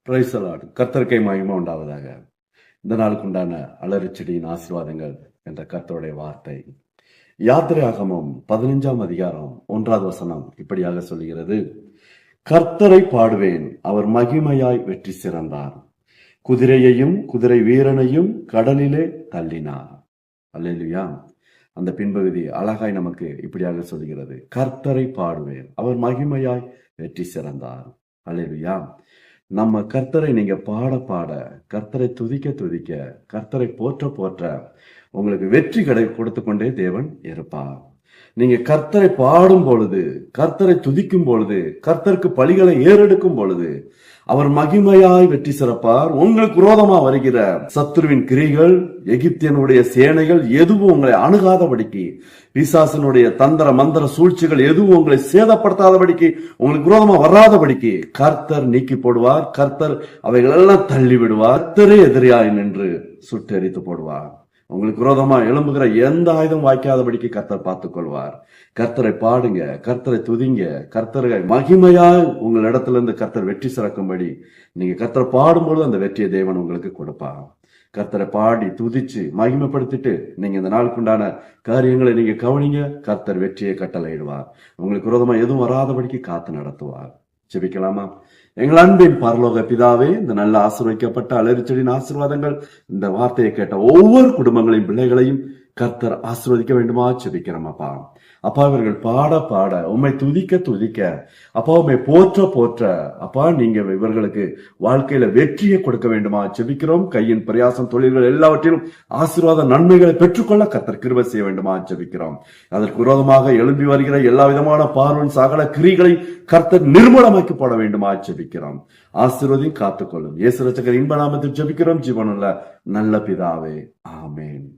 Praise the Lord. கர்த்தருக்கே மகிமை உண்டாவதாக. இந்த நாளுக்கு உண்டான அலறிச்செடியின் ஆசீர்வாதங்கள் என்ற கர்த்தருடைய வார்த்தை யாத்திரையாகமம் 15ஆம் அதிகாரம் 1வது வசனம் இப்படியாக சொல்கிறது. கர்த்தரை பாடுவேன், அவர் மகிமையாய் வெற்றி சிறந்தார், குதிரையையும் குதிரை வீரனையும் கடலிலே தள்ளினார். அல்லேலூயா. அந்த பின்பகுதி அழகாய் நமக்கு இப்படியாக சொல்கிறது. கர்த்தரை பாடுவேன், அவர் மகிமையாய் வெற்றி சிறந்தார். அல்லேலூயா. நம்ம கர்த்தரை நீங்க பாட பாட, கர்த்தரை துதிக்க துதிக்க, கர்த்தரை போற்ற போற்ற உங்களுக்கு வெற்றி கொடுத்து கொண்டே தேவன் இருப்பார். நீங்க கர்த்தரை பாடும் பொழுது, கர்த்தரை துதிக்கும் பொழுது, கர்த்தருக்கு பலிகளை ஏறெடுக்கும் பொழுது அவர் மகிமையாய் வெற்றி சிறப்பார். உங்களுக்கு விரோதமா வருகிற சத்துருவின் கிரிகள், எகிப்தியனுடைய சேனைகள் எதுவும் உங்களை அணுகாதபடிக்கு, பிசாசனுடைய தந்திர மந்திர சூழ்ச்சிகள் எதுவும் உங்களை சேதப்படுத்தாதபடிக்கு, உங்களுக்கு விரோதமா வராதபடிக்கு கர்த்தர் நீக்கி போடுவார். கர்த்தர் அவைகளெல்லாம் தள்ளி விடுவார். கர்த்தரே எதிரியாய் நின்று சுட்டெரித்து போடுவார். உங்களுக்கு விரோதமா எழும்புகிற எந்த ஆயுதம் வாய்க்காதபடிக்கு கர்த்தர் பார்த்துக் கொள்வார். கர்த்தரை பாடுங்க, கர்த்தரை துதிங்க, கர்த்தரை மகிமையாய் உங்கள் இடத்துல இருந்து கர்த்தர் வெற்றி சிறக்கும்படி நீங்க கர்த்தரை பாடும்போது அந்த வெற்றியை தேவன் உங்களுக்கு கொடுப்பார். கர்த்தரை பாடி துதிச்சு மகிமைப்படுத்திட்டு நீங்க இந்த நாளுக்குண்டான காரியங்களை நீங்க கவனிங்க. கர்த்தர் வெற்றியை கட்டளையிடுவார். உங்களுக்கு விரோதமா எதுவும் வராதபடிக்கு காத்து நடத்துவார். ஜெபிக்கலாமா? எங்கள் அன்பின் பரலோக பிதாவே, இந்த நல்ல ஆசீர்வதிக்கப்பட்ட அலறிச்செடியின் ஆசீர்வாதங்கள் இந்த வார்த்தையை கேட்ட ஒவ்வொரு குடும்பங்களையும் பிள்ளைகளையும் கர்த்தர் ஆசீர்வதிக்க வேண்டுமா ஜெபிக்கிறோம். அப்பா அப்பா இவர்கள் பாட பாட, உம்மை துதிக்க துதிக்க, அப்பா உம்மை போற்ற போற்ற, அப்பா நீங்க இவர்களுக்கு வாழ்க்கையில வெற்றியை கொடுக்க வேண்டுமா ஜெபிக்கிறோம். கையின் பிரயாசம், தொழில்கள் எல்லாவற்றிலும் ஆசீர்வாத நன்மைகளை பெற்றுக்கொள்ள கர்த்தர் கிருபை செய்ய வேண்டுமா ஜெபிக்கிறோம். அதற்கு விரோதமாக எழும்பி வருகிற எல்லா விதமான பார்வன் சகல கிரிகளை கர்த்தர் நிர்மூலமாக்கி போட வேண்டுமா ஜெபிக்கிறோம். ஆசீர்வதியும் காத்துக்கொள்ளும். இயேசு ரட்சகர் இன்ப நாமத்தில் ஜெபிக்கிறோம் ஜீவனுள்ள நல்ல பிதாவே, ஆமேன்.